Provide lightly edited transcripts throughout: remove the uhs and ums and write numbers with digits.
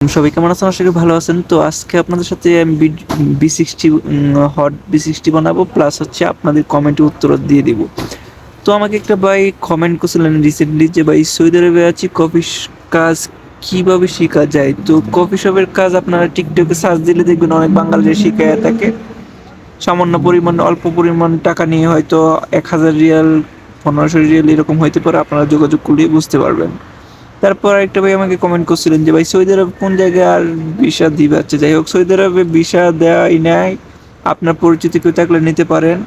সবাই কেমন আছেন? আশা করি ভালো আছেন। তো আজকে আপনাদের সাথে আমি B60 হট B60 বানাবো, প্লাস হচ্ছে আপনাদের কমেন্টের উত্তর দিয়ে দিব। তো আমাকে একটা ভাই কমেন্ট করছিলেন রিসেন্টলি যে ভাই সৌদি আরবে আছি, কফি কাজ কিভাবে শেখা যায়। তো কফি শপের কাজ আপনারা টিকটকে সার্চ দিলে দেখবেন অনেক বাঙালিরা শিখায় থাকে। সামান্য পরিমাণ, অল্প পরিমাণ টাকা নিয়ে হয়তো 1000 রিয়াল, 1500 রিয়াল এরকম হইতে পারে। আপনারা যোগাযোগ করলেই বুঝতে পারবেন। তারপর একটা ভাই আমাকে কমেন্ট করছিলেন যে ভাই সৌদি আরব কোন জায়গায় আর ভিসা দিবে। আচ্ছা যাই হোক, সৌদি আরবে ভিসা দেয় নেয়, আপনার পরিচিত কেউ থাকলে নিতে পারেন।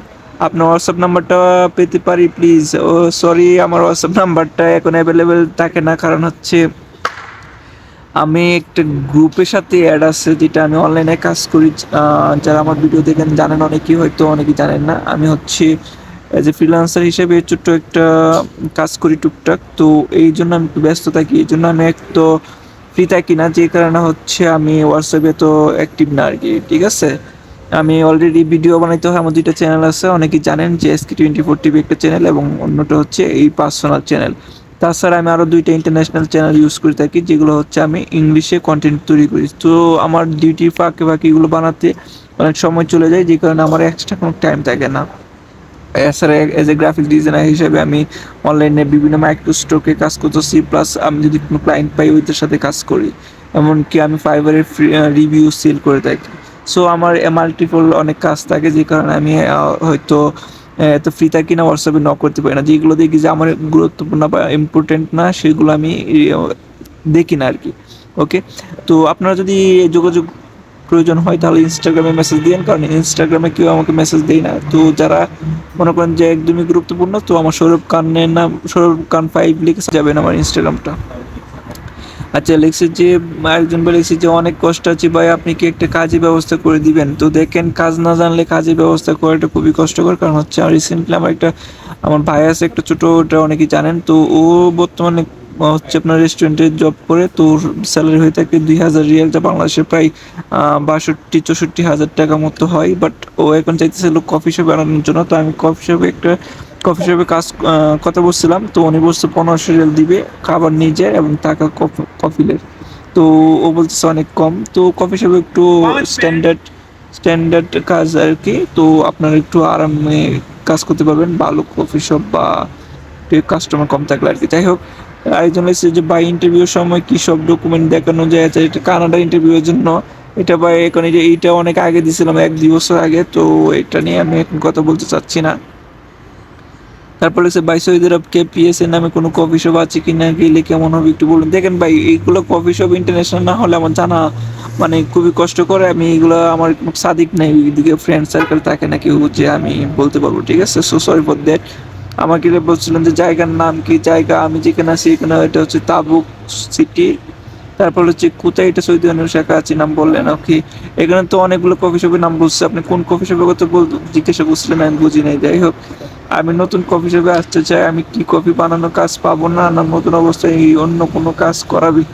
আপনার হোয়াটসঅ্যাপ নাম্বারটা পেতে পারি প্লিজ? ও সরি, আমার হোয়াটসঅ্যাপ নাম্বারটা এখন অ্যাভেলেবেল থাকে না, কারণ হচ্ছে আমি একটা গ্রুপের সাথে অ্যাড আছে যেটা আমি অনলাইনে কাজ করি। যারা আমার ভিডিও দেখেন জানেন, অনেকেই হয়তো অনেকেই জানেন না। আমি হচ্ছে অ্যাজ এ ফ্রিল্যান্সার হিসেবে ছোট্ট একটা কাজ করি টুকটাক। তো এই জন্য আমি একটু ব্যস্ত থাকি, এই জন্য আমি একটু ফ্রি থাকি না, যে কারণে হচ্ছে আমি হোয়াটসঅ্যাপে তো অ্যাক্টিভ না আর কি। ঠিক আছে, আমি অলরেডি ভিডিও বানাইতে হয়। আমার দুইটা চ্যানেল আছে, অনেকেই জানেন যে SK24 TV একটা চ্যানেল এবং অন্যটা হচ্ছে এই পার্সোনাল চ্যানেল। তাছাড়া আমি আরও দুইটা ইন্টারন্যাশনাল চ্যানেল ইউজ করে থাকি, যেগুলো হচ্ছে আমি ইংলিশে কন্টেন্ট তৈরি করি। তো আমার ডিউটি ফাঁকে ফাঁকে এগুলো বানাতে অনেক সময় চলে যায়, যে কারণে আমার এক্সট্রা কোনো টাইম থাকে না। এছাড়া এজ এ গ্রাফিক ডিজাইনার হিসেবে আমি অনলাইনে বিভিন্ন মাইক্রোস্ট্রোকে কাজ করতেছি, প্লাস আমি যদি কোনো ক্লায়েন্ট পাই ওইদের সাথে কাজ করি। এমনকি আমি ফাইবারের রিভিউ সেল করে থাকি। সো আমার মাল্টিপল অনেক কাজ থাকে, যে কারণে আমি হয়তো এত ফ্রি থাকি না, হোয়াটসঅ্যাপে নক করতে পারি না। যেগুলো দেখি যে আমার গুরুত্বপূর্ণ বা ইম্পর্টেন্ট না, সেগুলো আমি দেখি না আর কি। ওকে, তো আপনারা যদি যোগাযোগ প্রয়োজন হয় তাহলে ইনস্টাগ্রামে মেসেজ দিন, কারণ ইনস্টাগ্রামে কেউ আমাকে মেসেজ দেয় না। তো যারা মনে করেন যে একদমই গুরুত্বপূর্ণ, তো আমার সৌরভ খানের নাম, সৌরভ খান 5 লিখে যাবেন আমার ইনস্টাগ্রামটা। আচ্ছা, লিখছে যে একজন ভাই লিখছে যে অনেক কষ্ট আছে ভাই, আপনি কি একটা কাজের ব্যবস্থা করে দিবেন। তো দেখেন, কাজ না জানলে কাজের ব্যবস্থা করাটা খুবই কষ্টকর, কারণ হচ্ছে রিসেন্টলি আমার ভাই আছে একটা ছোট, ওটা অনেকেই জানেন। তো ও বর্তমানে হচ্ছে আপনার রেস্টুরেন্টে জব করে। তো স্যালারি হয়ে থাকে 2000 রিয়াল, যা বাংলাদেশের প্রায় 62-64 হাজার টাকা মতো হয়। বাট ও এখন চাইতেছিল কফি শপ বানানোর জন্য। তো আমি কফি শপে কথা বলছিলাম। তো উনি বলছে 1500 রিয়াল দিবে, খাবার নিজের এবং টাকা কফিলের। তো ও বলতেছে অনেক কম। তো কফি শপে একটু স্ট্যান্ডার্ড স্ট্যান্ডার্ড কাজ আর কি। তো আপনারা একটু আরামে কাজ করতে পারবেন ভালো কফি শপ বা কাস্টমার কম থাকলে আর কি। যাই হোক, আরেকজন এসেছে যে বাই ইন্টারভিউর সময় কি সব ডকুমেন্ট দেখানো যায়। আচ্ছা, এটা কানাডা ইন্টারভিউয়ের জন্য। এটা ভাই এখন এইটা অনেক আগে দিয়েছিলাম, 1-2 বছর আগে। তো এটা নিয়ে আমি এখন কথা বলতে চাচ্ছি না। তারপরে হচ্ছে ভাই সৌদি আরবকে PSA নামে কোনো কফি শপ আছে কিনা, গেলে কেমন হবে একটু বলুন। দেখেন ভাই, এইগুলো কফি শপ ইন্টারন্যাশনাল না হলে আমার জানা মানে খুবই কষ্ট করে। আমি এগুলো, আমার সাদিক নেই, এদিকে ফ্রেন্ড সার্কেল থাকে না কেউ যে আমি বলতে পারবো। ঠিক আছে, সো সরি ফর দ্যাট। আমাকে বলছিলেন যে জায়গার নাম কি, জায়গা আমি যেখানে আছি এখানে, এটা হচ্ছে তাবুক সিটি। তারপর হচ্ছে কোথায় এটা সৌদি আরবের শাখা আছে নাম বললেন। ওকে, এখানে তো অনেকগুলো কফি শপের নাম বলছে, আপনি কোন কফি শপের কথা জিজ্ঞাসা করছিলেন আমি বুঝি নাই। যাই হোক, আমি নতুন কফি শপে আসতে চাই। আমি কি কফি বানানোর কাজ পাবো না, না নতুন অবস্থায় এই অন্য কোনো কাজ করাবি?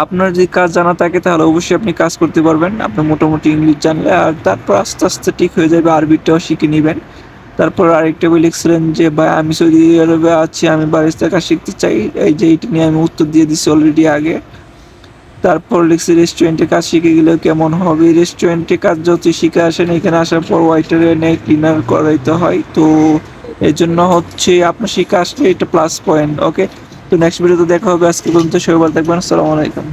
আপনার যদি কাজ জানা থাকে তাহলে অবশ্যই আপনি কাজ করতে পারবেন, আপনি মোটামুটি ইংলিশ জানলে। আর তারপর আস্তে আস্তে ঠিক হয়ে যাবে, আরবিটাও শিখে নেবেন। তারপর আরেকটা বই লিখছিলেন যে ভাই আমি সৌদি আরবে আছি, আমি বারিস্তার কাজ শিখতে চাই। এই যে এইটা নিয়ে আমি উত্তর দিয়ে দিছি অলরেডি আগে। তারপর লিখছি রেস্টুরেন্টে কাজ শিখে গেলে কেমন হবে। রেস্টুরেন্টে কাজ যত শিখে আসেন, এখানে আসার পর ওয়াইটারে নেয়, ক্লিনার করাইতে হয়। তো এই জন্য হচ্ছে আপনার শিখে আসলে এটা প্লাস পয়েন্ট। ওকে, তো নেক্সট ভিডিওতে দেখা হবে। আজকে পর্যন্ত সবাই ভালো থাকবেন। আসসালামু আলাইকুম।